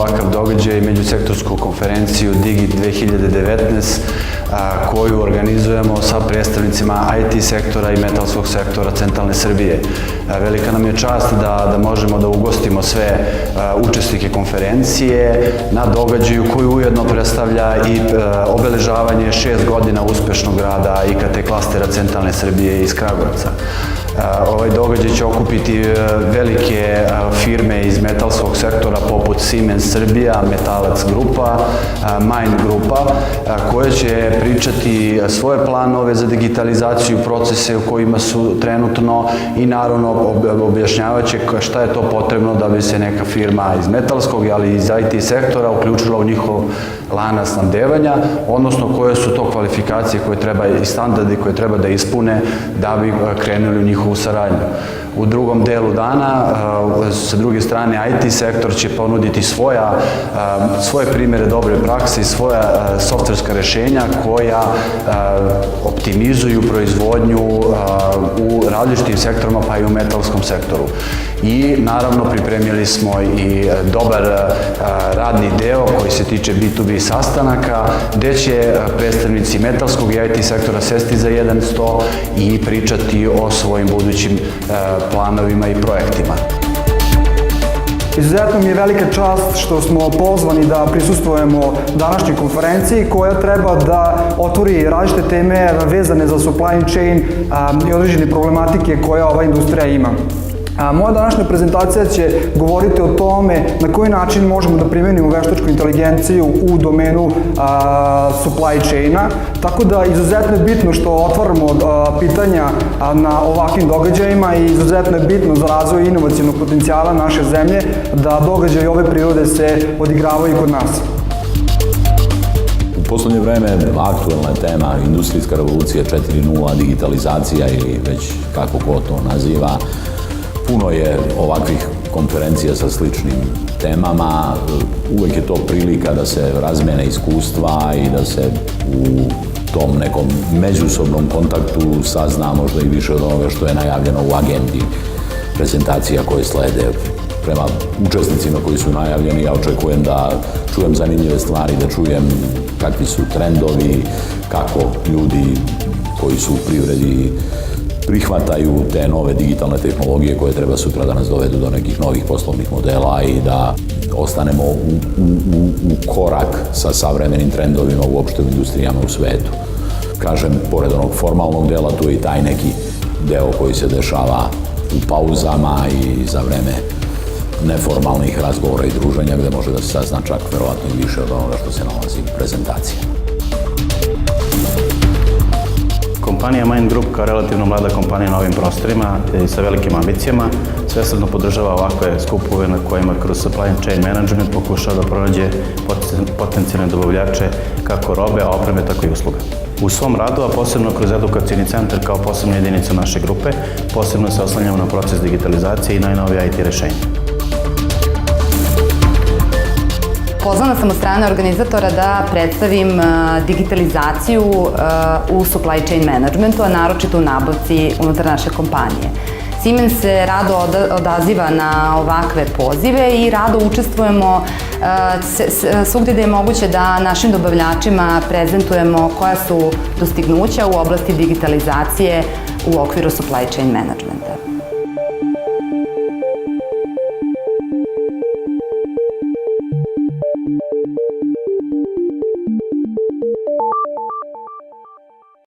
ovakav događaj, međusektorsku konferenciju Digit 2019, koju organizujemo sa predstavnicima IT sektora i metalskog sektora centralne Srbije. Velika nam je čast da možemo da ugostimo sve učesnike konferencije na događaju koji ujedno predstavlja i obeležavanje 6 godina uspešnog rada IKT klastera centralne Srbije iz Kragujevca. Ovaj događaj će okupiti velike firme iz metalskog sektora poput Siemens Srbija, Metalac grupa, Mind grupa, koje će pričati svoje planove za digitalizaciju, procese u kojima su trenutno i naravno objašnjavaće šta je to potrebno da bi se neka firma iz metalskog, ali i iz IT sektora uključila u njihov lanac snabdevanja, odnosno koje su to kvalifikacije koje treba i standardi koje treba da ispune da bi krenuli u njihovu saradnju. U drugom delu dana, sa druge strane, IT sektor će ponuditi svoje primjere dobre prakse i svoja softverska rešenja koja optimizuju proizvodnju u različitim sektorima, pa i u metalskom sektoru. I naravno pripremili smo i dobar radni deo koji se tiče B2B sastanaka, gde će predstavnici metalskog i IT sektora sesti za jedan sto i pričati o svojim budućim planovima i projektima. Izuzetno mi je velika čast što smo pozvani da prisustvujemo današnjoj konferenciji koja treba da otvori različite teme vezane za supply chain i određene problematike koje ova industrija ima. Moja današnja prezentacija će govoriti o tome na koji način možemo da primenimo veštačku inteligenciju u domenu supply chaina, tako da izuzetno je bitno što otvaramo pitanja na ovakvim događajima i izuzetno je bitno za razvoj inovacijnog potencijala naše zemlje da događaji ove prirode se odigravaju kod nas. U poslednje vreme aktuelna je tema industrijska revolucija 4.0, digitalizacija ili već kako ko to naziva. Puno je ovakvih konferencija sa sličnim temama, uvek je to prilika da se razmene iskustva i da se u tom nekom međusobnom kontaktu sazna možda i više od onoga što je najavljeno u agendi prezentacija koje slede. Prema učesnicima koji su najavljeni, ja očekujem da čujem zanimljive stvari, da čujem kakvi su trendovi, kako ljudi koji su u privredi prihvataju te nove digitalne tehnologije koje treba sutra da nas dovedu do nekih novih poslovnih modela i da ostanemo u korak sa savremenim trendovima uopšte u industrijama u svetu. Kažem, pored onog formalnog dela, tu je i taj neki deo koji se dešava u pauzama i za vreme neformalnih razgovora i druženja gde može da se sazna čak verovatno i više od onoga što se nalazi u prezentaciji. Kompanija Mind Group kao relativno mlada kompanija na ovim prostorima i sa velikim ambicijama svesrdno podržava ovakve skupove na kojima kroz supply chain management pokušava da pronađe potencijalne dobavljače kako robe, a opreme, tako i usluga. U svom radu, a posebno kroz edukacijni centar kao posebna jedinica naše grupe, posebno se oslanjamo na proces digitalizacije i najnovije IT rešenja. Pozvana sam od strane organizatora da predstavim digitalizaciju u supply chain managementu, a naročito u nabavci unutar naše kompanije. Siemens se rado odaziva na ovakve pozive i rado učestvujemo svugdje da je moguće da našim dobavljačima prezentujemo koja su dostignuća u oblasti digitalizacije u okviru supply chain managementa.